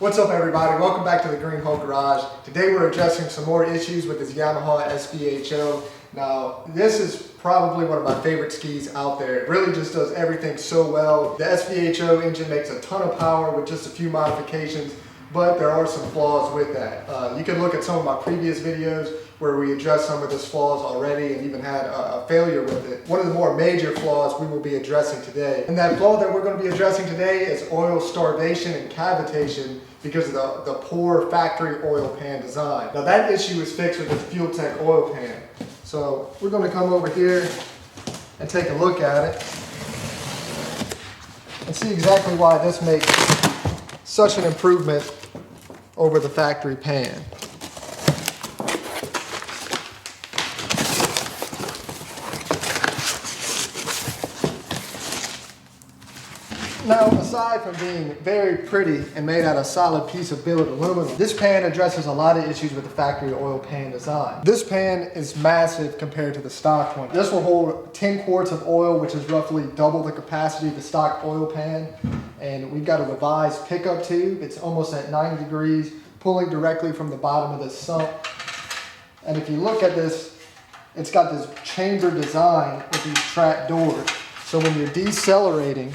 What's up everybody, welcome back to the Green Hole Garage. Today we're addressing some more issues with this Yamaha SVHO. Now this is probably one of my favorite skis out there. It really just does everything so well. The SVHO engine makes a ton of power with just a few modifications, but there are some flaws with that. You can look at some of my previous videos where we addressed some of these flaws already and even had a failure with it. One of the more major flaws we will be addressing today. And that flaw that we're going to be addressing today is oil starvation and cavitation because of the poor factory oil pan design. Now that issue is fixed with this FuelTech oil pan. So we're going to come over here and take a look at it and see exactly why this makes such an improvement over the factory pan. Now, aside from being very pretty and made out of a solid piece of billet aluminum, this pan addresses a lot of issues with the factory oil pan design. This pan is massive compared to the stock one. This will hold 10 quarts of oil, which is roughly double the capacity of the stock oil pan. And we've got a revised pickup tube. It's almost at 90 degrees, pulling directly from the bottom of this sump. And if you look at this, it's got this chamber design with these trap doors. So when you're decelerating,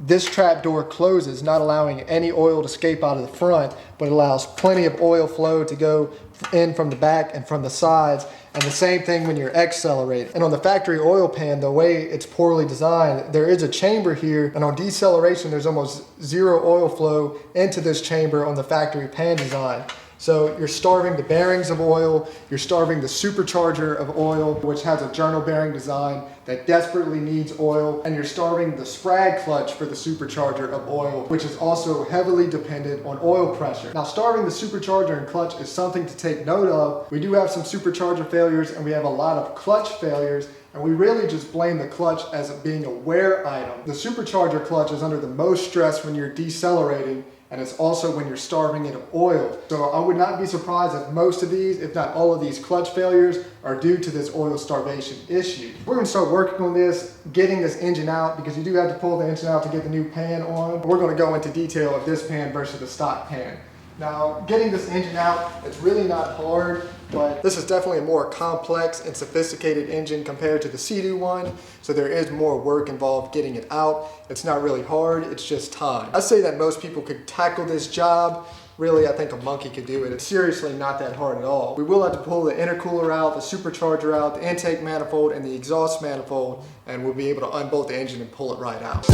this trap door closes, not allowing any oil to escape out of the front, but allows plenty of oil flow to go in from the back and from the sides. And the same thing when you're accelerating. And on the factory oil pan, the way it's poorly designed, there is a chamber here, and on deceleration, there's almost zero oil flow into this chamber on the factory pan design. So you're starving the bearings of oil, you're starving the supercharger of oil, which has a journal bearing design that desperately needs oil, and you're starving the sprag clutch for the supercharger of oil, which is also heavily dependent on oil pressure. Now, starving the supercharger and clutch is something to take note of. We do have some supercharger failures and we have a lot of clutch failures, and we really just blame the clutch as being a wear item. The supercharger clutch is under the most stress when you're decelerating, and it's also when you're starving it of oil. So I would not be surprised if most of these, if not all of these clutch failures are due to this oil starvation issue. We're gonna start working on this, getting this engine out, because you do have to pull the engine out to get the new pan on. We're gonna go into detail of this pan versus the stock pan. Now, getting this engine out, it's really not hard, but this is definitely a more complex and sophisticated engine compared to the Sea-Doo one, so there is more work involved getting it out. It's not really hard, it's just time. I say that most people could tackle this job. Really, I think a monkey could do it. It's seriously not that hard at all. We will have to pull the intercooler out, the supercharger out, the intake manifold, and the exhaust manifold, and we'll be able to unbolt the engine and pull it right out.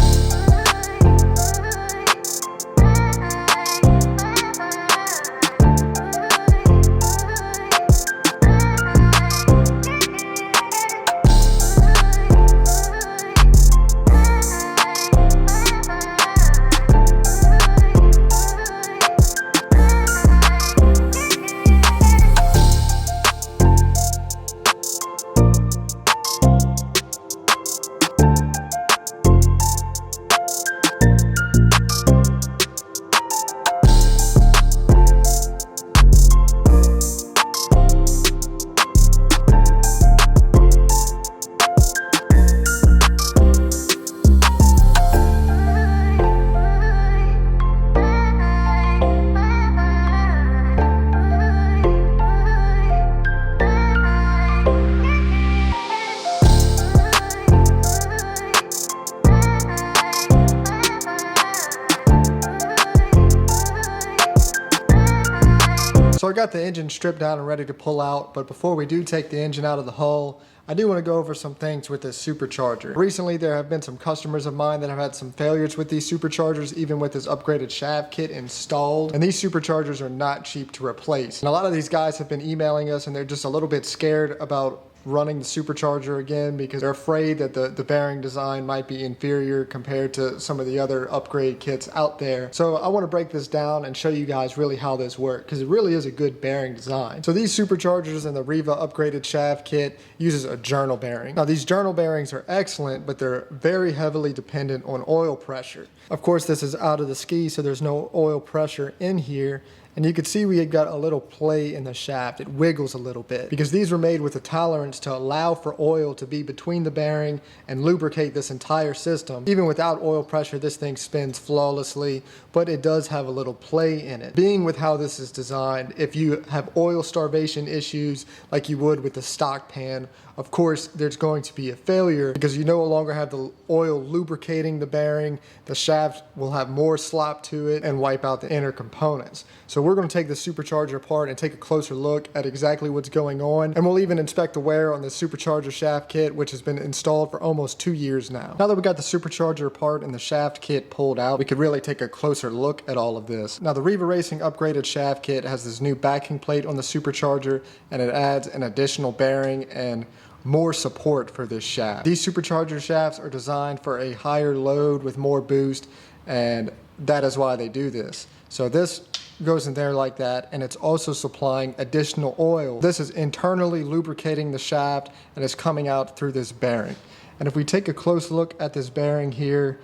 So I got the engine stripped down and ready to pull out, but before we do take the engine out of the hull, I do want to go over some things with this supercharger. Recently, there have been some customers of mine that have had some failures with these superchargers, even with this upgraded shaft kit installed. And these superchargers are not cheap to replace. And a lot of these guys have been emailing us and they're just a little bit scared about running the supercharger again because they're afraid that the bearing design might be inferior compared to some of the other upgrade kits out there. So I want to break this down and show you guys really how this works, because it really is a good bearing design. So these superchargers and the Riva upgraded shaft kit uses a journal bearing. Now these journal bearings are excellent, but they're very heavily dependent on oil pressure. Of course, this is out of the ski, so there's no oil pressure in here. And you can see we had got a little play in the shaft. It wiggles a little bit because these were made with a tolerance to allow for oil to be between the bearing and lubricate this entire system. Even without oil pressure, this thing spins flawlessly, but it does have a little play in it. Being with how this is designed, if you have oil starvation issues like you would with the stock pan, of course, there's going to be a failure because you no longer have the oil lubricating the bearing. The shaft will have more slop to it and wipe out the inner components. So we're going to take the supercharger apart and take a closer look at exactly what's going on. And we'll even inspect the wear on the supercharger shaft kit, which has been installed for almost 2 years now. Now that we got the supercharger apart and the shaft kit pulled out, we could really take a closer look at all of this. Now the Riva Racing upgraded shaft kit has this new backing plate on the supercharger, and it adds an additional bearing and more support for this shaft. These supercharger shafts are designed for a higher load with more boost, and that is why they do this. So this goes in there like that, and it's also supplying additional oil. This is internally lubricating the shaft and is coming out through this bearing. And if we take a close look at this bearing here,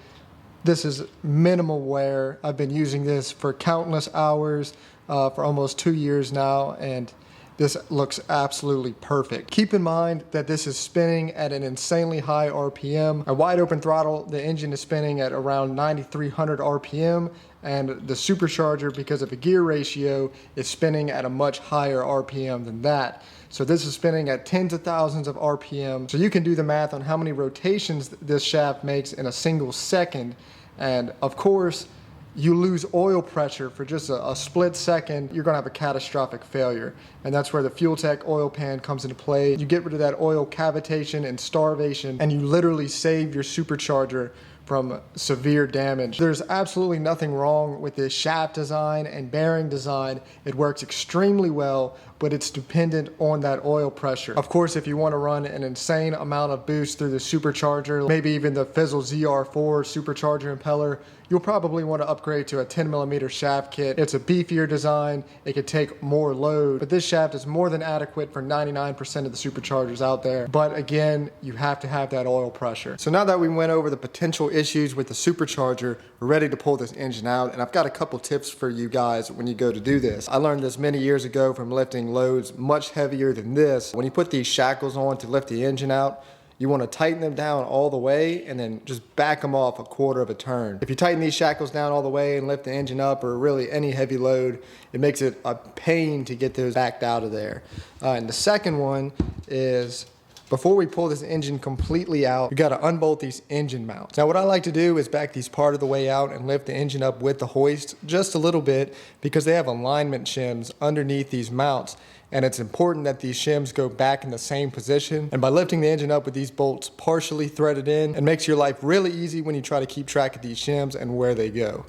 this is minimal wear. I've been using this for countless hours for almost 2 years now, and this looks absolutely perfect. Keep in mind that this is spinning at an insanely high RPM. At wide open throttle, the engine is spinning at around 9,300 RPM, and the supercharger, because of a gear ratio, is spinning at a much higher RPM than that. So this is spinning at tens of thousands of RPM. So you can do the math on how many rotations this shaft makes in a single second. And of course, you lose oil pressure for just a split second, you're gonna have a catastrophic failure. And that's where the FuelTech oil pan comes into play. You get rid of that oil cavitation and starvation, and you literally save your supercharger from severe damage. There's absolutely nothing wrong with this shaft design and bearing design. It works extremely well, but it's dependent on that oil pressure. Of course, if you want to run an insane amount of boost through the supercharger, maybe even the Fizzle ZR4 supercharger impeller, you'll probably want to upgrade to a 10mm shaft kit. It's a beefier design, it could take more load, but this shaft is more than adequate for 99% of the superchargers out there. But again, you have to have that oil pressure. So now that we went over the potential issues with the supercharger, we're ready to pull this engine out, and I've got a couple tips for you guys when you go to do this. I learned this many years ago from lifting loads much heavier than this. When you put these shackles on to lift the engine out, you want to tighten them down all the way and then just back them off a quarter of a turn. If you tighten these shackles down all the way and lift the engine up, or really any heavy load, it makes it a pain to get those backed out of there. And the second one is, before we pull this engine completely out, you got to unbolt these engine mounts. Now what I like to do is back these part of the way out and lift the engine up with the hoist just a little bit, because they have alignment shims underneath these mounts, and it's important that these shims go back in the same position. And by lifting the engine up with these bolts partially threaded in, it makes your life really easy when you try to keep track of these shims and where they go.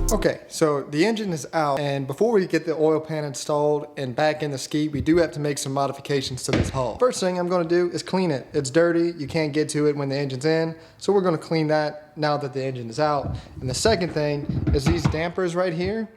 Okay, so the engine is out, and before we get the oil pan installed and back in the ski, we do have to make some modifications to this hull. First thing I'm going to do is clean it. It's dirty, you can't get to it when the engine's in, so we're going to clean that now that the engine is out. And the second thing is these dampers right here.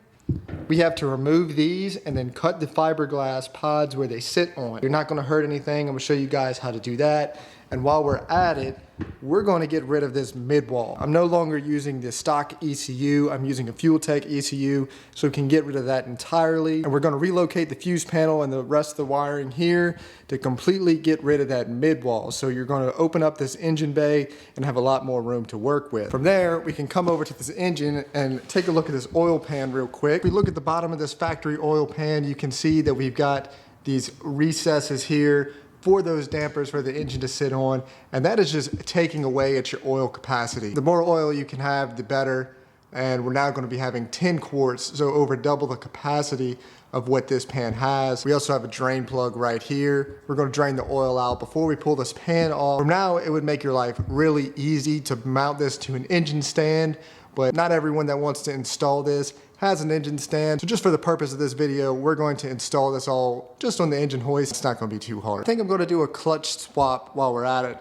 We have to remove these and then cut the fiberglass pods where they sit on. You're not going to hurt anything. I'm going to show you guys how to do that. And while we're at it, we're going to get rid of this mid-wall. I'm no longer using the stock ECU. I'm using a FuelTech ECU, so we can get rid of that entirely. And we're going to relocate the fuse panel and the rest of the wiring here to completely get rid of that mid-wall. So you're going to open up this engine bay and have a lot more room to work with. From there, we can come over to this engine and take a look at this oil pan real quick. If we look at the bottom of this factory oil pan, you can see that we've got these recesses here for those dampers for the engine to sit on, and that is just taking away at your oil capacity. The more oil you can have, the better, and we're now going to be having 10 quarts, so over double the capacity of what this pan has. We also have a drain plug right here. We're gonna drain the oil out before we pull this pan off. From now, it would make your life really easy to mount this to an engine stand, but not everyone that wants to install this has an engine stand. So just for the purpose of this video, we're going to install this all just on the engine hoist. It's not gonna be too hard. I think I'm gonna do a clutch swap while we're at it.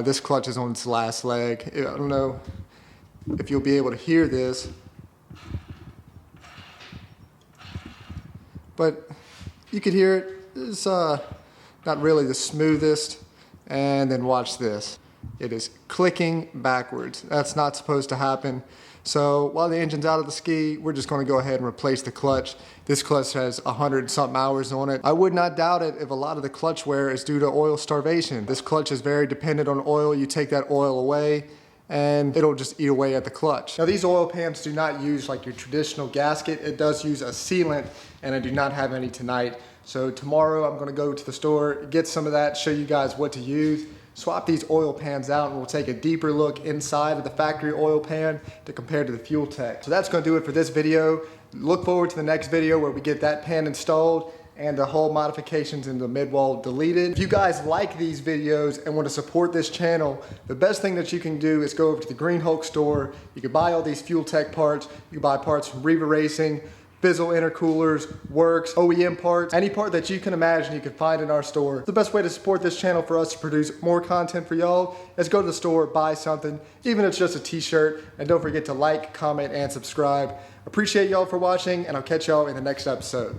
This clutch is on its last leg. I don't know if you'll be able to hear this, but you could hear it. It's not really the smoothest. And then watch this. It is clicking backwards. That's not supposed to happen. So while the engine's out of the ski, we're just gonna go ahead and replace the clutch. This clutch has 100-something hours on it. I would not doubt it if a lot of the clutch wear is due to oil starvation. This clutch is very dependent on oil. You take that oil away, and it'll just eat away at the clutch. Now these oil pans do not use like your traditional gasket. It does use a sealant, and I do not have any tonight. So tomorrow I'm gonna go to the store, get some of that, show you guys what to use, swap these oil pans out, and we'll take a deeper look inside of the factory oil pan to compare to the FuelTech. So that's gonna do it for this video. Look forward to the next video where we get that pan installed and the whole modifications in the midwall deleted. If you guys like these videos and want to support this channel, the best thing that you can do is go over to the Green Hulk store. You can buy all these FuelTech parts. You can buy parts from Riva Racing, Fizzle intercoolers, Works, OEM parts, any part that you can imagine you can find in our store. The best way to support this channel for us to produce more content for y'all is go to the store, buy something, even if it's just a t-shirt, and don't forget to like, comment, and subscribe. Appreciate y'all for watching, and I'll catch y'all in the next episode.